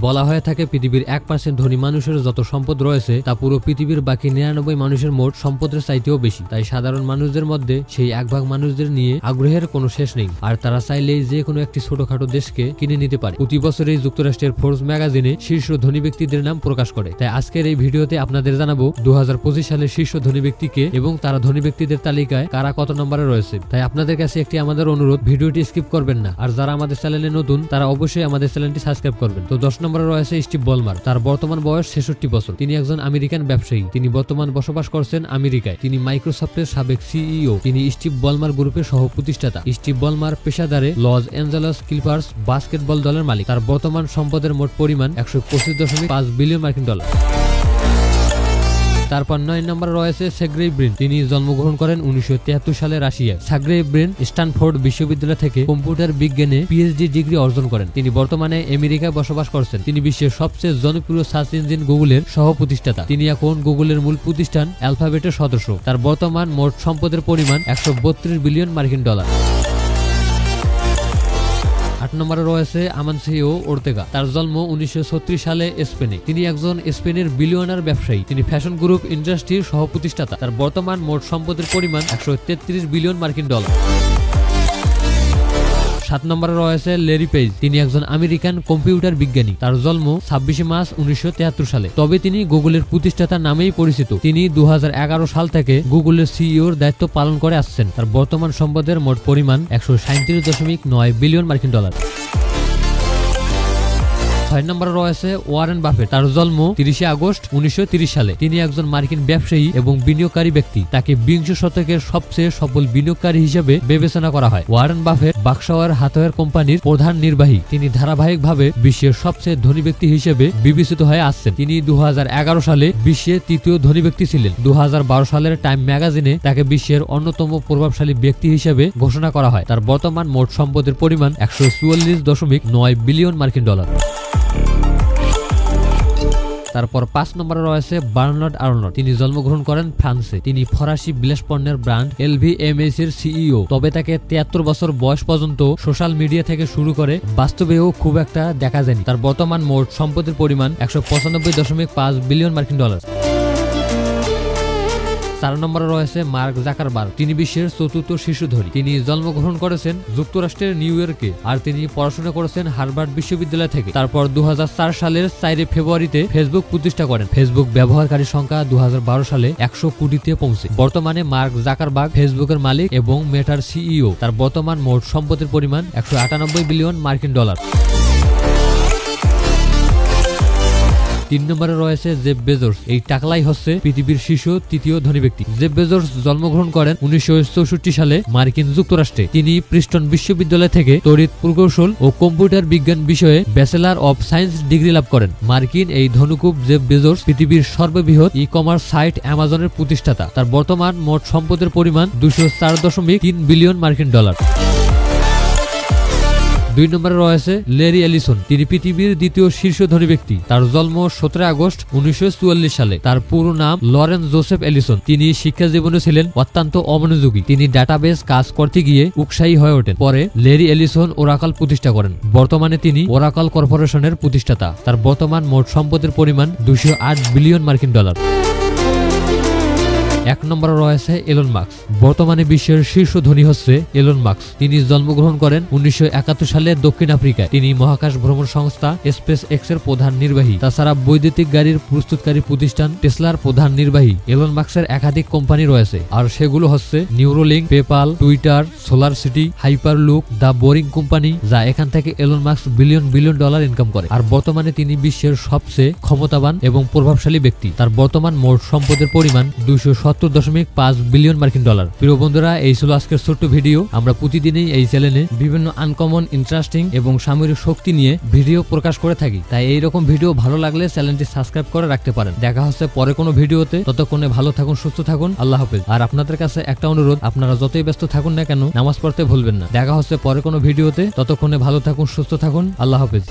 বলা হয়ে থাকে পৃথিবীর 1% ধনী মানুষের যত সম্পদ রয়েছে তা পুরো পৃথিবীর বাকি 99 মানুষের মোট সম্পদের চাইতেও বেশি। তাই সাধারণ মানুষদের মধ্যে সেই 1 ভাগ মানুষদের নিয়ে আগ্রহের কোনো শেষ নেই, আর তারা চাইলেই যে কোনো একটি ছোটখাটো দেশকে কিনে নিতে পারে। প্রতি বছরই যুক্তরাষ্ট্রের ফোর্বস ম্যাগাজিনে শীর্ষ ধনী ব্যক্তিদের নাম প্রকাশ করে। তাই আজকের এই ভিডিওতে আপনাদের জানাবো 2025 সালের শীর্ষ ধনী ব্যক্তিকে এবং তারা ধনী ব্যক্তিদের তালিকায় কারা কত নম্বরে রয়েছে। তাই আপনাদের কাছে একটি আমাদের অনুরোধ, ভিডিওটি স্কিপ করবেন না, আর যারা আমাদের চ্যানেলে নতুন তারা অবশ্যই আমাদের চ্যানেলটি সাবস্ক্রাইব করবেন। তো 10 নম্বরে রয়েছে স্টিভ বলমার। তার বর্তমান বয়স 66 বছর। তিনি একজন আমেরিকান ব্যবসায়ী। তিনি বর্তমান বসবাস করছেন আমেরিকায়। তিনি মাইক্রোসফটের সাবেক সিইও। তিনি স্টিভ বলমার গ্রুপের সহ প্রতিষ্ঠাতা। স্টিভ বলমার পেশাদারে লস অ্যাঞ্জেলস ক্লিপার্স বাস্কেটবল দলের মালিক। তার বর্তমান সম্পদের মোট পরিমাণ 125.5 বিলিয়ন মার্কিন ডলার। তারপর 9 নম্বরে রয়েছে সার্গেই ব্রিন। তিনি জন্মগ্রহণ করেন 1973 সালে রাশিয়ায়। সার্গেই ব্রিন স্ট্যানফোর্ড বিশ্ববিদ্যালয় থেকে কম্পিউটার বিজ্ঞানে পিএইচডি ডিগ্রি অর্জন করেন। তিনি বর্তমানে আমেরিকায় বসবাস করছেন। তিনি বিশ্বের সবচেয়ে জনপ্রিয় সার্চ ইঞ্জিন গুগলের সহ প্রতিষ্ঠাতা। তিনি এখন গুগলের মূল প্রতিষ্ঠান অ্যালফাবেটের সদস্য। তার বর্তমান মোট সম্পদের পরিমাণ 132 বিলিয়ন মার্কিন ডলার। 8 নম্বরে রয়েছে আমানসিও ওর্তেগা। তার জন্ম 1936 সালে স্পেনে। তিনি একজন স্পেনের বিলিয়নার ব্যবসায়ী। তিনি ফ্যাশন গ্রুপ ইন্ডাস্ট্রির সহ প্রতিষ্ঠাতা। তার বর্তমান মোট সম্পদের পরিমাণ 133 বিলিয়ন মার্কিন ডলার। 7 নম্বরে রয়েছে ল্যারি পেজ। তিনি একজন আমেরিকান কম্পিউটার বিজ্ঞানী। তার জন্ম 26 মার্চ 1973 সালে। তবে তিনি গুগলের প্রতিষ্ঠাতা নামেই পরিচিত। তিনি 2011 সাল থেকে গুগলের সিইওর দায়িত্ব পালন করে আসছেন। তার বর্তমান সম্পদের মোট পরিমাণ 137.9 বিলিয়ন মার্কিন ডলার। 6 নম্বরে রয়েছে ওয়ারেন বাফেট। তার জন্ম 30 আগস্ট 1930 সালে। তিনি একজন মার্কিন ব্যবসায়ী এবং বিনিয়োগকারী ব্যক্তি। তাকে 20 শতকের সবচেয়ে সফল বিনিয়োগকারী হিসেবে বিবেচনা করা হয়। ওয়ারেন বাফেট বার্কশায়ার হাথওয়ে কোম্পানির প্রধান নির্বাহী। তিনি ধারাবাহিকভাবে বিশ্বের সবচেয়ে ধনী ব্যক্তি হিসেবে বিবেচিত হয়ে আসছেন। তিনি 2011 সালে বিশ্বের 3য় ধনী ব্যক্তি ছিলেন। 2012 সালের টাইম ম্যাগাজিনে তাকে বিশ্বের অন্যতম প্রভাবশালী ব্যক্তি হিসেবে ঘোষণা করা হয়। তার বর্তমান মোট সম্পদের পরিমাণ 144.9 বিলিয়ন মার্কিন ডলার। তারপর 5 নম্বরে রয়েছে বার্নার্ড আর্নল্ড। তিনি জন্মগ্রহণ করেন ফ্রান্সে। তিনি ফরাসি বিলাস পণ্যের ব্র্যান্ড LVMH এর সিইও। তবে তাকে 73 বছর বয়স পর্যন্ত সোশ্যাল মিডিয়া থেকে শুরু করে বাস্তবেও খুব একটা দেখা যায়নি। তার বর্তমান মোট সম্পদের পরিমাণ 195.5 বিলিয়ন মার্কিন ডলার। 4 নম্বরে রয়েছে মার্ক জাকারবার্গ। তিনি বিশ্বের 4র্থ শীর্ষ ধনী। তিনি জন্মগ্রহণ করেছেন যুক্তরাষ্ট্রের নিউ ইয়র্কে, আর তিনি পড়াশোনা করেছেন হার্ভার্ড বিশ্ববিদ্যালয় থেকে। তারপর 2004 সালের 4 ফেব্রুয়ারিতে ফেসবুক প্রতিষ্ঠা করেন। ফেসবুক ব্যবহারকারী সংখ্যা 2012 সালে 100 কোটিতে পৌঁছে। বর্তমানে মার্ক জাকারবার্গ ফেসবুকের মালিক এবং মেটার সিইও। তার বর্তমান মোট সম্পদের পরিমাণ 198 বিলিয়ন মার্কিন ডলার। 3 নম্বরে রয়েছে জেফ বেজোস। এই টাকলাই হচ্ছে পৃথিবীর শীর্ষ 3য় ধনী ব্যক্তি। জেফ বেজোস জন্মগ্রহণ করেন 1964 সালে মার্কিন যুক্তরাষ্ট্রে। তিনি প্রিস্টন বিশ্ববিদ্যালয় থেকে তড়িৎ প্রকৌশল ও কম্পিউটার বিজ্ঞান বিষয়ে ব্যাচেলর অব সায়েন্স ডিগ্রি লাভ করেন। মার্কিন এই ধনকুব জেফ বেজোস পৃথিবীর সর্ববৃহৎ ই-কমার্স সাইট অ্যামাজনের প্রতিষ্ঠাতা। তার বর্তমান মোট সম্পদের পরিমাণ 204.3 বিলিয়ন মার্কিন ডলার। 2 নম্বরে রয়েছে ল্যারি এলিসন। তিনি পৃথিবীর 2য় শীর্ষ ধনী ব্যক্তি। তার জন্ম 17 আগস্ট 1944 সালে। তার পুরো নাম লরেন্স জোসেফ এলিসন। তিনি শিক্ষা জীবনে ছিলেন অত্যন্ত অমনোযোগী। তিনি ডাটাবেস কাজ করতে গিয়ে উৎসাহী হয়ে ওঠেন। পরে ল্যারি এলিসন ওরাকল প্রতিষ্ঠা করেন। বর্তমানে তিনি ওরাকল কর্পোরেশনের প্রতিষ্ঠাতা। তার বর্তমান মোট সম্পদের পরিমাণ 208 বিলিয়ন মার্কিন ডলার। 1 নম্বরে রয়েছে এলন মাস্ক। বর্তমানে বিশ্বের শীর্ষ ধনী হচ্ছে এলন মাস্ক। তিনি জন্মগ্রহণ করেন 1971 সালে দক্ষিণ আফ্রিকায়। তিনি মহাকাশ ভ্রমণ সংস্থা স্পেস এক্স এর প্রধান নির্বাহী। তাছাড়া বৈদ্যুতিক গাড়ির প্রস্তুতকারী প্রতিষ্ঠান টেসলার প্রধান নির্বাহী। এলন মাস্কের একাধিক কোম্পানি রয়েছে, আর সেগুলো হচ্ছে Neuralink, PayPal, Twitter, Solar City, Hyperloop, the Boring Company, যা এখান থেকে Elon Musk billion dollar income করে। আর বর্তমানে তিনি বিশ্বের সবচেয়ে ক্ষমতাবান এবং প্রভাবশালী ব্যক্তি। তার বর্তমান মোট সম্পদের পরিমাণ 270.5 বিলিয়ন মার্কিন ডলার। প্রিয় বন্ধুরা, এই ছিল আজকের ছোট্ট ভিডিও। আমরা প্রতিদিনই এই চ্যানেলে বিভিন্ন আনকমন, ইন্টারেস্টিং এবং সামরিক শক্তি নিয়ে ভিডিও প্রকাশ করে থাকি। তাই এইরকম ভিডিও ভালো লাগলে চ্যানেলটি সাবস্ক্রাইব করে রাখতে পারেন। দেখা হচ্ছে পরে কোনো ভিডিওতে। ততক্ষণে ভালো থাকুন, সুস্থ থাকুন। আল্লাহ হাফেজ। আর আপনাদের কাছে একটা অনুরোধ, আপনারা যতই ব্যস্ত থাকুন না কেন নামাজ পড়তে ভুলবেন না। দেখা হচ্ছে পরে কোনো ভিডিওতে। ততক্ষণে ভালো থাকুন, সুস্থ থাকুন। আল্লাহ হাফেজ।